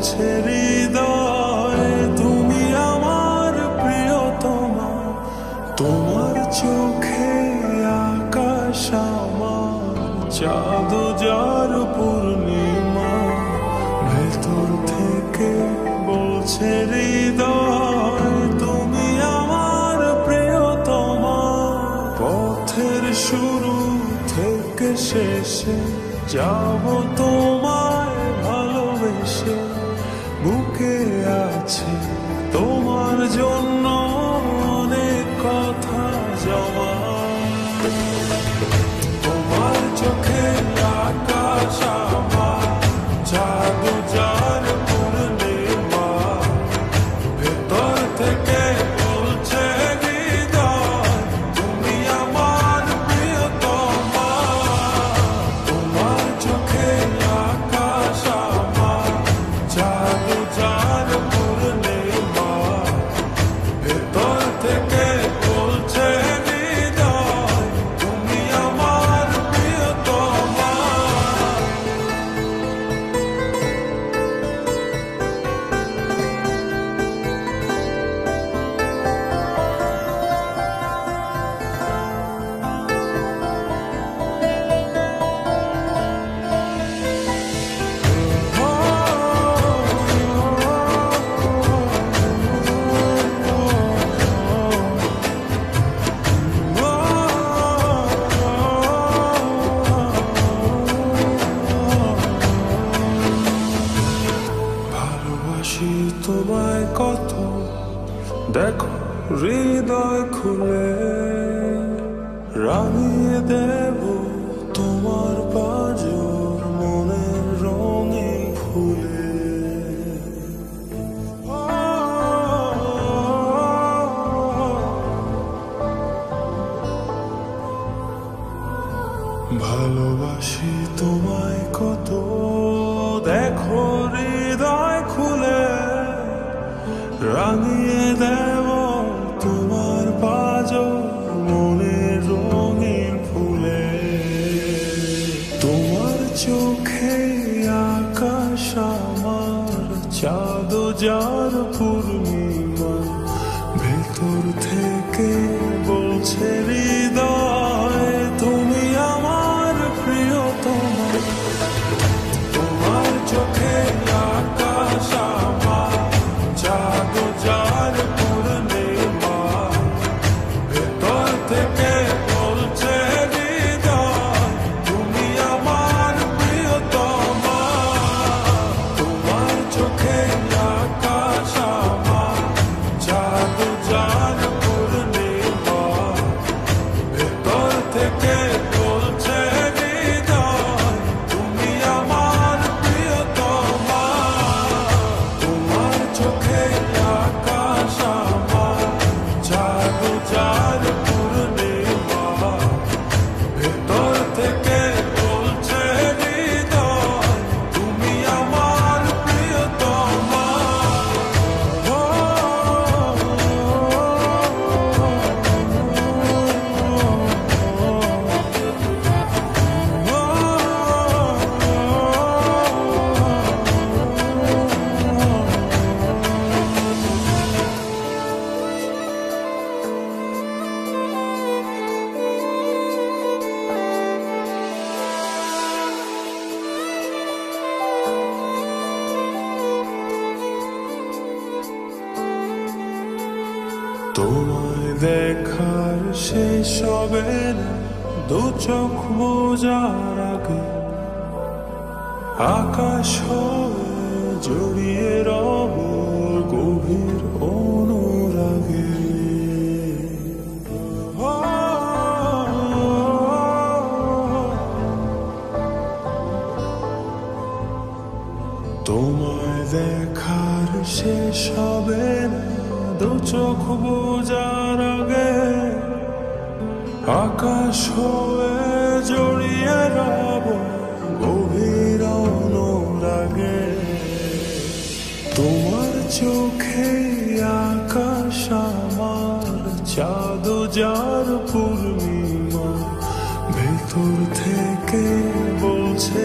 বলছে হৃদয় তুমি আমার প্রিয়তমা। তোমার চোখে আকাশ আমার চাঁদ যার পূর্ণিমা। ভেতর থেকে বলছে হৃদয় তুমি আমার প্রিয়তমা। পথের শুরু থেকে শেষে যাব তোমায় ভালোবেসে। বুকে আছে তোমার জন্য অনেক কথা জমা। তোমার চোখে আকাশ আমার চাঁদ যার পূর্ণিমা। ভেতর থেকে বলছে হৃদয় তুমি আমার প্রিয়তমা। তোমার চোখে আকাশ আমার চাঁদ যার পূর্ণিমা। ভেতর থেকে বলছে হৃদয় তুমি আমার প্রিয়তমা। ভালোবাসি তোমায় কত দেখো হৃদয় খুলে। রাঙিয়ে দেব তোমার পাঁজর মনের রঙিন ফুলে। ভালোবাসি তোমায় কত দেখো হৃদয় খুলে। রাঙিয়ে দেব তোমার পাঁজর মনের রঙিন ফুলে। তোমার চোখে আকাশ আমার চাঁদ যার পূর্ণিমা। ভেতর থেকে বলছে হৃদয় তুমি আমার প্রিয়তমা। তোমার চোখে আকাশ আমার চাঁদ যার পূর্ণিমা। ভেতর থেকে বলছে হৃদয় তুমি আমার প্রিয়তমা। তোমার চোখে আকাশ আমার চাঁদ যার পূর্ণিমা। ভেতর থেকে বলছে হৃদয় তুমি আমার প্রিয়তমা। তোমার চোখে আকাশ আমার চাঁদ যার পূর্ণিমা। ভেতর থেকে বলছে হৃদয় তুমি আমার প্রিয়তমা। তোমায় দেখার শেষ হবে না দু চোখ বোঝার আগে। আকাশ হয়ে জড়িয়ে রব গভীর অনুরাগে। তোমায় দেখার শেষ হবে না দু চোখ বোঝার আগে। আকাশ হয়ে জড়িয়ে রব গভীর অনুরাগে। তোমার চোখে আকাশ আমার চাঁদ যার পূর্ণিমা। ভেতর থেকে বলছে